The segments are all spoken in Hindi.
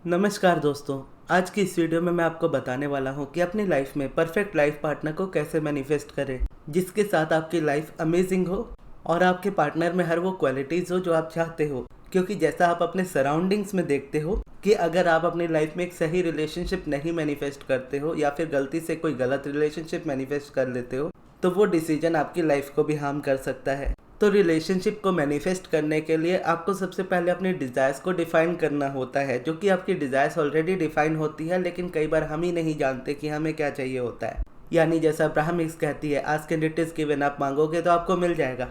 नमस्कार दोस्तों। आज की इस वीडियो में मैं आपको बताने वाला हूँ कि अपनी लाइफ में परफेक्ट लाइफ पार्टनर को कैसे मैनिफेस्ट करें जिसके साथ आपकी लाइफ अमेजिंग हो और आपके पार्टनर में हर वो क्वालिटीज़ हो जो आप चाहते हो। क्योंकि जैसा आप अपने सराउंडिंग्स में देखते हो कि अगर आप अपनी लाइफ में एक सही रिलेशनशिप नहीं मैनिफेस्ट करते हो या फिर गलती से कोई गलत रिलेशनशिप मैनिफेस्ट कर लेते हो तो वो डिसीजन आपकी लाइफ को भी हार्म कर सकता है। तो रिलेशनशिप को मैनिफेस्ट करने के लिए आपको सबसे पहले अपनी डिज़ायर्स को डिफ़ाइन करना होता है, जो कि आपकी डिज़ायर्स ऑलरेडी डिफ़ाइन होती है, लेकिन कई बार हम ही नहीं जानते कि हमें क्या चाहिए होता है। यानी जैसा अब्राहम कहती है, ask and it is given, आप मांगोगे तो आपको मिल जाएगा।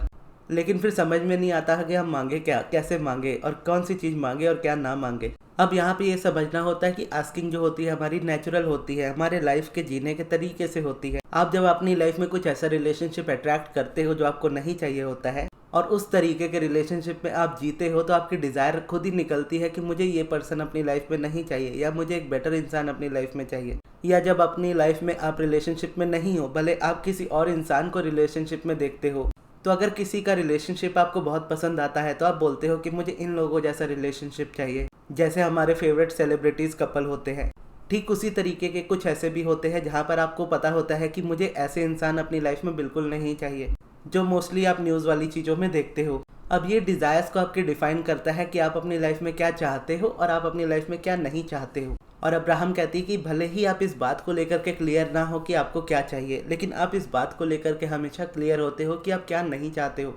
लेकिन फिर समझ में नहीं आता है कि हम मांगे क्या, कैसे मांगे और कौन सी चीज़ मांगे और क्या ना मांगे। अब यहाँ पे ये समझना होता है कि आस्किंग जो होती है हमारी नेचुरल होती है, हमारे लाइफ के जीने के तरीके से होती है। आप जब अपनी लाइफ में कुछ ऐसा रिलेशनशिप अट्रैक्ट करते हो जो आपको नहीं चाहिए होता है और उस तरीके के रिलेशनशिप में आप जीते हो तो आपकी डिज़ायर खुद ही निकलती है कि मुझे ये पर्सन अपनी लाइफ में नहीं चाहिए या मुझे एक बेटर इंसान अपनी लाइफ में चाहिए। या जब अपनी लाइफ में आप रिलेशनशिप में नहीं हो, भले आप किसी और इंसान को रिलेशनशिप में देखते हो, तो अगर किसी का रिलेशनशिप आपको बहुत पसंद आता है तो आप बोलते हो कि मुझे इन लोगों जैसा रिलेशनशिप चाहिए, जैसे हमारे फेवरेट सेलिब्रिटीज़ कपल होते हैं। ठीक उसी तरीके के कुछ ऐसे भी होते हैं जहाँ पर आपको पता होता है कि मुझे ऐसे इंसान अपनी लाइफ में बिल्कुल नहीं चाहिए, जो मोस्टली आप न्यूज़ वाली चीज़ों में देखते हो। अब ये डिज़ायर्स को आपके डिफ़ाइन करता है कि आप अपनी लाइफ में क्या चाहते हो और आप अपनी लाइफ में क्या नहीं चाहते हो। और अब्राहम कहती है कि भले ही आप इस बात को लेकर के क्लियर ना हो कि आपको क्या चाहिए, लेकिन आप इस बात को लेकर के हमेशा क्लियर होते हो कि आप क्या नहीं चाहते हो।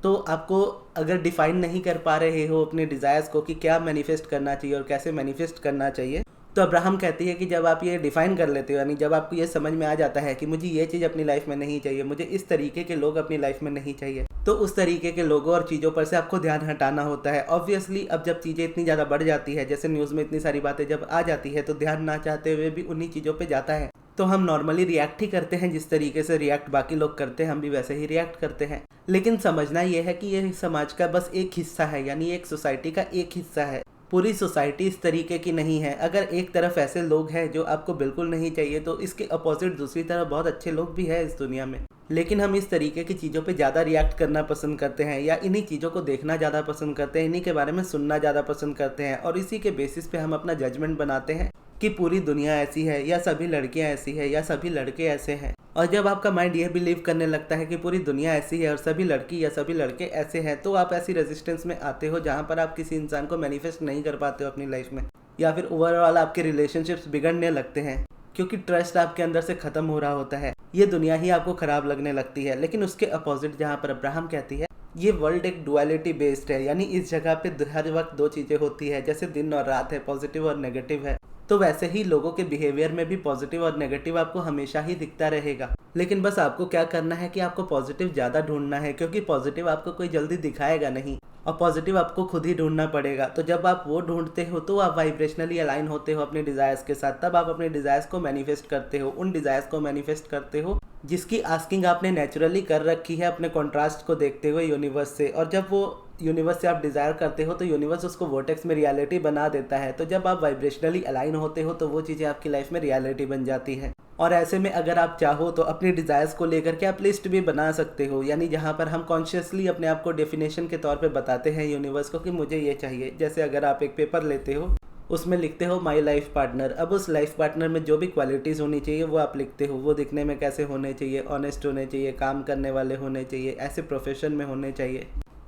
तो आपको अगर डिफ़ाइन नहीं कर पा रहे हो अपने डिज़ायर्स को कि क्या मैनिफेस्ट करना चाहिए और कैसे मैनिफेस्ट करना चाहिए, तो अब्राहम कहती है कि जब आप ये डिफ़ाइन कर लेते हो, यानी जब आपको ये समझ में आ जाता है कि मुझे ये चीज़ अपनी लाइफ में नहीं चाहिए, मुझे इस तरीके के लोग अपनी लाइफ में नहीं चाहिए, तो उस तरीके के लोगों और चीज़ों पर से आपको ध्यान हटाना होता है। ऑब्वियसली अब जब चीज़ें इतनी ज़्यादा बढ़ जाती है, जैसे न्यूज़ में इतनी सारी बातें जब आ जाती है, तो ध्यान ना चाहते हुए भी उन्हीं चीज़ों पर जाता है। तो हम नॉर्मली रिएक्ट ही करते हैं, जिस तरीके से रिएक्ट बाकी लोग करते हैं हम भी वैसे ही रिएक्ट करते हैं। लेकिन समझना यह है कि ये समाज का बस एक हिस्सा है, यानी एक सोसाइटी का एक हिस्सा है। पूरी सोसाइटी इस तरीके की नहीं है। अगर एक तरफ ऐसे लोग हैं जो आपको बिल्कुल नहीं चाहिए, तो इसके अपोजिट दूसरी तरफ बहुत अच्छे लोग भी हैं इस दुनिया में। लेकिन हम इस तरीके की चीज़ों पे ज़्यादा रिएक्ट करना पसंद करते हैं या इन्हीं चीज़ों को देखना ज़्यादा पसंद करते हैं, इन्हीं के बारे में सुनना ज़्यादा पसंद करते हैं और इसी के बेसिस पे हम अपना जजमेंट बनाते हैं कि पूरी दुनिया ऐसी है या सभी लड़कियां ऐसी है या सभी लड़के ऐसे हैं। और जब आपका माइंड ये बिलीव करने लगता है कि पूरी दुनिया ऐसी है और सभी लड़की या सभी लड़के ऐसे हैं, तो आप ऐसी रेजिस्टेंस में आते हो जहाँ पर आप किसी इंसान को मैनिफेस्ट नहीं कर पाते हो अपनी लाइफ में, या फिर ओवरऑल आपके रिलेशनशिप्स बिगड़ने लगते हैं क्योंकि ट्रस्ट आपके अंदर से ख़त्म हो रहा होता है। ये दुनिया ही आपको ख़राब लगने लगती है। लेकिन उसके अपोजिट जहाँ पर अब्राहम कहती है, ये वर्ल्ड एक डुअलिटी बेस्ड है, यानी इस जगह पे हर वक्त दो चीज़ें होती है, जैसे दिन और रात है, पॉजिटिव और नेगेटिव है। तो वैसे ही लोगों के बिहेवियर में भी पॉजिटिव और नेगेटिव आपको हमेशा ही दिखता रहेगा। लेकिन बस आपको क्या करना है कि आपको पॉजिटिव ज़्यादा ढूंढना है, क्योंकि पॉजिटिव आपको कोई जल्दी दिखाएगा नहीं और पॉजिटिव आपको खुद ही ढूंढना पड़ेगा। तो जब आप वो ढूंढते हो तो आप वाइब्रेशनली अलाइन होते हो अपने डिज़ायर्स के साथ, तब आप अपने डिज़ायर्स को मैनिफेस्ट करते हो, उन डिज़ायर्स को मैनिफेस्ट करते हो जिसकी आस्किंग आपने नेचुरली कर रखी है अपने कॉन्ट्रास्ट को देखते हुए यूनिवर्स से। और जब वो यूनिवर्स से आप डिज़ायर करते हो तो यूनिवर्स उसको वर्टेक्स में रियलिटी बना देता है। तो जब आप वाइब्रेशनली अलाइन होते हो तो वो चीज़ें आपकी लाइफ में रियलिटी बन जाती है। और ऐसे में अगर आप चाहो तो अपनी डिज़ायर्स को लेकर के आप लिस्ट भी बना सकते हो, यानी जहाँ पर हम कॉन्शियसली अपने आप को डेफिनेशन के तौर पे बताते हैं यूनिवर्स को कि मुझे ये चाहिए। जैसे अगर आप एक पेपर लेते हो, उसमें लिखते हो माई लाइफ पार्टनर। अब उस लाइफ पार्टनर में जो भी क्वालिटीज़ होनी चाहिए वो आप लिखते हो। वो दिखने में कैसे होने चाहिए, ऑनेस्ट होने चाहिए, काम करने वाले होने चाहिए, ऐसे प्रोफेशन में होने चाहिए,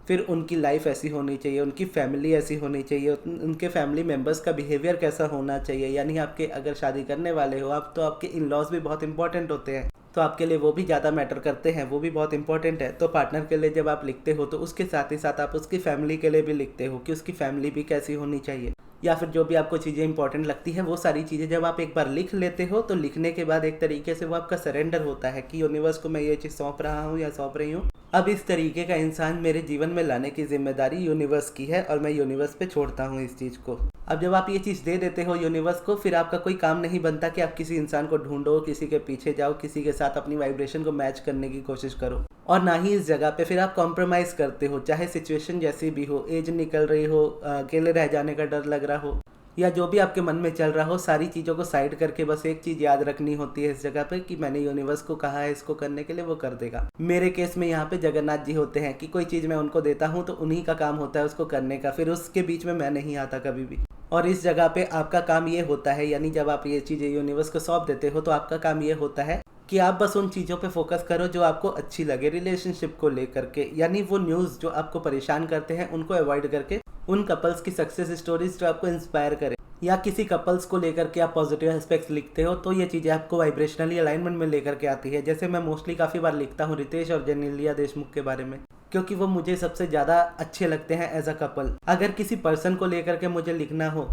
फिर उनकी लाइफ ऐसी होनी चाहिए, उनकी फैमिली ऐसी होनी चाहिए, उनके फैमिली मेम्बर्स का बिहेवियर कैसा होना चाहिए। यानी आपके अगर शादी करने वाले हो आप, तो आपके इन लॉज भी बहुत इंपॉर्टेंट होते हैं, तो आपके लिए वो भी ज़्यादा मैटर करते हैं, वो भी बहुत इंपॉर्टेंट है। तो पार्टनर के लिए जब आप लिखते हो तो उसके साथ ही साथ आप उसकी फैमिली के लिए भी लिखते हो कि उसकी फैमिली भी कैसी होनी चाहिए, या फिर जो भी आपको चीज़ें इंपॉर्टेंट लगती है वो सारी चीज़ें जब आप एक बार लिख लेते हो तो लिखने के बाद एक तरीके से वो आपका सरेंडर होता है कि यूनिवर्स को मैं ये चीज़ सौंप रहा हूँ या सौंप रही हूँ। अब इस तरीके का इंसान मेरे जीवन में लाने की जिम्मेदारी यूनिवर्स की है और मैं यूनिवर्स पे छोड़ता हूँ इस चीज़ को। अब जब आप ये चीज़ दे देते हो यूनिवर्स को, फिर आपका कोई काम नहीं बनता कि आप किसी इंसान को ढूंढो, किसी के पीछे जाओ, किसी के साथ अपनी वाइब्रेशन को मैच करने की कोशिश करो। और ना ही इस जगह पे फिर आप कॉम्प्रोमाइज़ करते हो, चाहे सिचुएशन जैसी भी हो, एज निकल रही हो, अकेले रह जाने का डर लग रहा हो, या जो भी आपके मन में चल रहा हो, सारी चीज़ों को साइड करके बस एक चीज़ याद रखनी होती है इस जगह पे कि मैंने यूनिवर्स को कहा है इसको करने के लिए, वो कर देगा। मेरे केस में यहाँ पे जगन्नाथ जी होते हैं कि कोई चीज़ मैं उनको देता हूँ तो उन्हीं का काम होता है उसको करने का, फिर उसके बीच में मैं नहीं आता कभी भी। और इस जगह पे आपका काम ये होता है, यानी जब आप ये चीज़ें यूनिवर्स को सौंप देते हो तो आपका काम ये होता है कि आप बस उन चीज़ों पे फोकस करो जो आपको अच्छी लगे रिलेशनशिप को लेकर के, यानी वो न्यूज़ जो आपको परेशान करते हैं उनको अवॉइड करके उन कपल्स की सक्सेस स्टोरीज जो आपको इंस्पायर करे, या किसी कपल्स को लेकर के आप पॉजिटिव एस्पेक्ट्स लिखते हो तो ये चीज़ें आपको वाइब्रेशनली अलाइनमेंट में लेकर के आती है। जैसे मैं मोस्टली काफ़ी बार लिखता हूँ रितेश और जेनेलिया देशमुख के बारे में, क्योंकि वो मुझे सबसे ज़्यादा अच्छे लगते हैं एज अ कपल। अगर किसी पर्सन को लेकर के मुझे लिखना हो,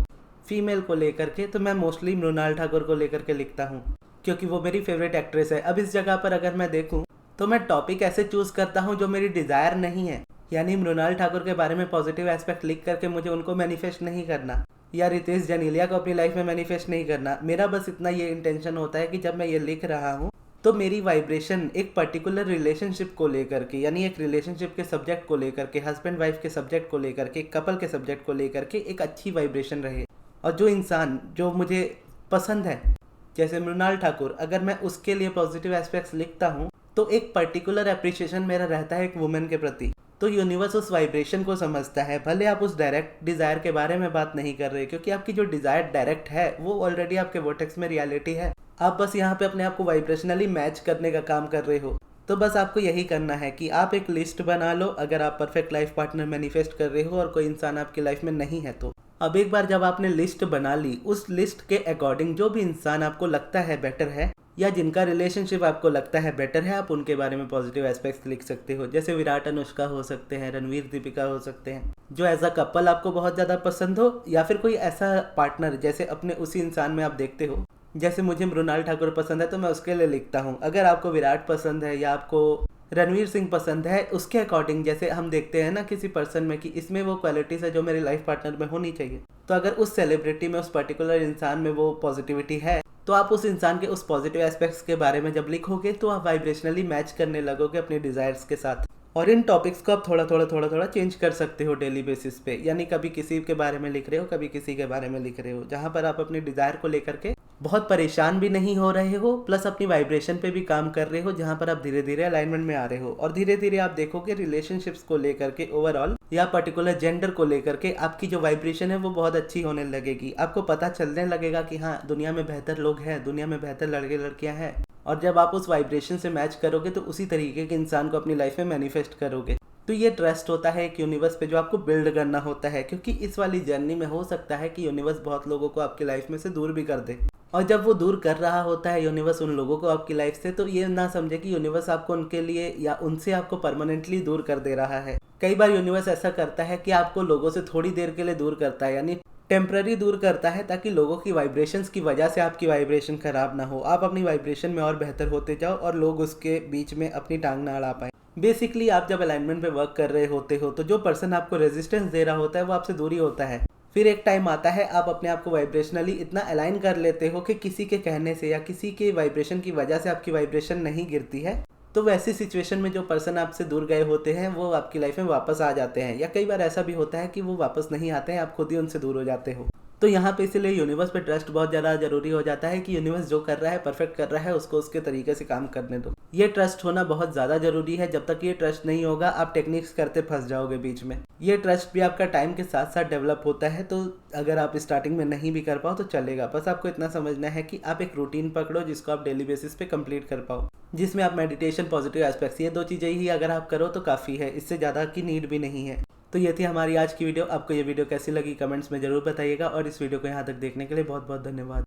फीमेल को लेकर के, तो मैं मोस्टली मृणाल ठाकुर को लेकर के लिखता हूँ, क्योंकि वो मेरी फेवरेट एक्ट्रेस है। अब इस जगह पर अगर मैं देखूँ तो मैं टॉपिक ऐसे चूज़ करता हूँ जो मेरी डिज़ायर नहीं है, यानी मृणाल ठाकुर के बारे में पॉजिटिव एस्पेक्ट लिख करके मुझे उनको मैनिफेस्ट नहीं करना, या रितेश जनेलिया को अपनी लाइफ में मैनिफेस्ट नहीं करना। मेरा बस इतना ये इंटेंशन होता है कि जब मैं ये लिख रहा हूँ तो मेरी वाइब्रेशन एक पर्टिकुलर रिलेशनशिप को लेकर के, यानी एक रिलेशनशिप के सब्जेक्ट को लेकर के, हस्बैंड वाइफ के सब्जेक्ट को लेकर के, कपल के सब्जेक्ट को लेकर के एक अच्छी वाइब्रेशन रहे। और जो इंसान जो मुझे पसंद है, जैसे मृणाल ठाकुर, अगर मैं उसके लिए पॉजिटिव एस्पेक्ट्स लिखता हूँ तो एक पर्टिकुलर अप्रिशिएशन मेरा रहता है एक वुमेन के प्रति। तो यूनिवर्स उस वाइब्रेशन को समझता है, भले आप उस डायरेक्ट डिज़ायर के बारे में बात नहीं कर रहे, क्योंकि आपकी जो डिज़ायर डायरेक्ट है वो ऑलरेडी आपके वर्टेक्स में रियलिटी है। आप बस यहाँ पे अपने आप को वाइब्रेशनली मैच करने का काम कर रहे हो। तो बस आपको यही करना है कि आप एक लिस्ट बना लो, अगर आप परफेक्ट लाइफ पार्टनर मैनिफेस्ट कर रहे हो और कोई इंसान आपकी लाइफ में नहीं है तो। अब एक बार जब आपने लिस्ट बना ली, उस लिस्ट के अकॉर्डिंग जो भी इंसान आपको लगता है बेटर है, या जिनका रिलेशनशिप आपको लगता है बेटर है, आप उनके बारे में पॉजिटिव एस्पेक्ट्स लिख सकते हो। जैसे विराट अनुष्का हो सकते हैं, रणवीर दीपिका हो सकते हैं, जो एज अ कपल आपको बहुत ज़्यादा पसंद हो, या फिर कोई ऐसा पार्टनर जैसे अपने उसी इंसान में आप देखते हो। जैसे मुझे मृणाल ठाकुर पसंद है तो मैं उसके लिए लिखता हूँ। अगर आपको विराट पसंद है या आपको रणवीर सिंह पसंद है, उसके अकॉर्डिंग जैसे हम देखते हैं ना किसी पर्सन में कि इसमें वो क्वालिटीज है जो मेरे लाइफ पार्टनर में होनी चाहिए, तो अगर उस सेलिब्रिटी में, उस पर्टिकुलर इंसान में वो पॉजिटिविटी है, तो आप उस इंसान के उस पॉजिटिव एस्पेक्ट्स के बारे में जब लिखोगे तो आप वाइब्रेशनली मैच करने लगोगे अपने डिजायर्स के साथ। और इन टॉपिक्स को आप थोड़ा थोड़ा चेंज कर सकते हो डेली बेसिस पे, यानी कभी किसी के बारे में लिख रहे हो, कभी किसी के बारे में लिख रहे हो, जहाँ पर आप अपनी डिजायर को लेकर के बहुत परेशान भी नहीं हो रहे हो, प्लस अपनी वाइब्रेशन पे भी काम कर रहे हो, जहाँ पर आप धीरे धीरे अलाइनमेंट में आ रहे हो। और धीरे धीरे आप देखोगे रिलेशनशिप्स को लेकर के ओवरऑल, या पर्टिकुलर जेंडर को लेकर के आपकी जो वाइब्रेशन है वो बहुत अच्छी होने लगेगी। आपको पता चलने लगेगा कि हाँ, दुनिया में बेहतर लोग हैं, दुनिया में बेहतर लड़के लड़कियां हैं। और जब आप उस वाइब्रेशन से मैच करोगे तो उसी तरीके के इंसान को अपनी लाइफ में मैनिफेस्ट करोगे। तो ये ट्रस्ट होता है एक यूनिवर्स पे जो आपको बिल्ड करना होता है, क्योंकि इस वाली जर्नी में हो सकता है कि यूनिवर्स बहुत लोगों को आपकी लाइफ में से दूर भी कर दे। और जब वो दूर कर रहा होता है यूनिवर्स उन लोगों को आपकी लाइफ से, तो ये ना समझे कि यूनिवर्स आपको उनके लिए या उनसे आपको परमानेंटली दूर कर दे रहा है। कई बार यूनिवर्स ऐसा करता है कि आपको लोगों से थोड़ी देर के लिए दूर करता है, यानी टेम्पररी दूर करता है, ताकि लोगों की वाइब्रेशंस की वजह से आपकी वाइब्रेशन खराब ना हो, आप अपनी वाइब्रेशन में और बेहतर होते जाओ और लोग उसके बीच में अपनी टांग ना अड़ा पाए। बेसिकली आप जब अलाइनमेंट पे वर्क कर रहे होते हो तो जो पर्सन आपको रेजिस्टेंस दे रहा होता है वो आपसे दूरी होता है। फिर एक टाइम आता है आप अपने आप को वाइब्रेशनली इतना अलाइन कर लेते हो कि किसी के कहने से या किसी के वाइब्रेशन की वजह से आपकी वाइब्रेशन नहीं गिरती है, तो वैसी सिचुएशन में जो पर्सन आपसे दूर गए होते हैं वो आपकी लाइफ में वापस आ जाते हैं। या कई बार ऐसा भी होता है कि वो वापस नहीं आते हैं, आप खुद ही उनसे दूर हो जाते हो। तो यहाँ पे इसीलिए यूनिवर्स पे ट्रस्ट बहुत ज़्यादा जरूरी हो जाता है कि यूनिवर्स जो कर रहा है परफेक्ट कर रहा है, उसको उसके तरीके से काम करने दो। ये ट्रस्ट होना बहुत ज़्यादा जरूरी है। जब तक ये ट्रस्ट नहीं होगा आप टेक्निक्स करते फंस जाओगे बीच में। ये ट्रस्ट भी आपका टाइम के साथ साथ डेवलप होता है, तो अगर आप स्टार्टिंग में नहीं भी कर पाओ तो चलेगा। बस आपको इतना समझना है कि आप एक रूटीन पकड़ो जिसको आप डेली बेसिस पे कंप्लीट कर पाओ, जिसमें आप मेडिटेशन, पॉजिटिव एस्पेक्ट्स, ये 2 चीज़ें ही अगर आप करो तो काफ़ी है, इससे ज़्यादा की नीड भी नहीं है। तो ये थी हमारी आज की वीडियो। आपको ये वीडियो कैसी लगी कमेंट्स में ज़रूर बताइएगा, और इस वीडियो को यहाँ तक देखने के लिए बहुत बहुत धन्यवाद।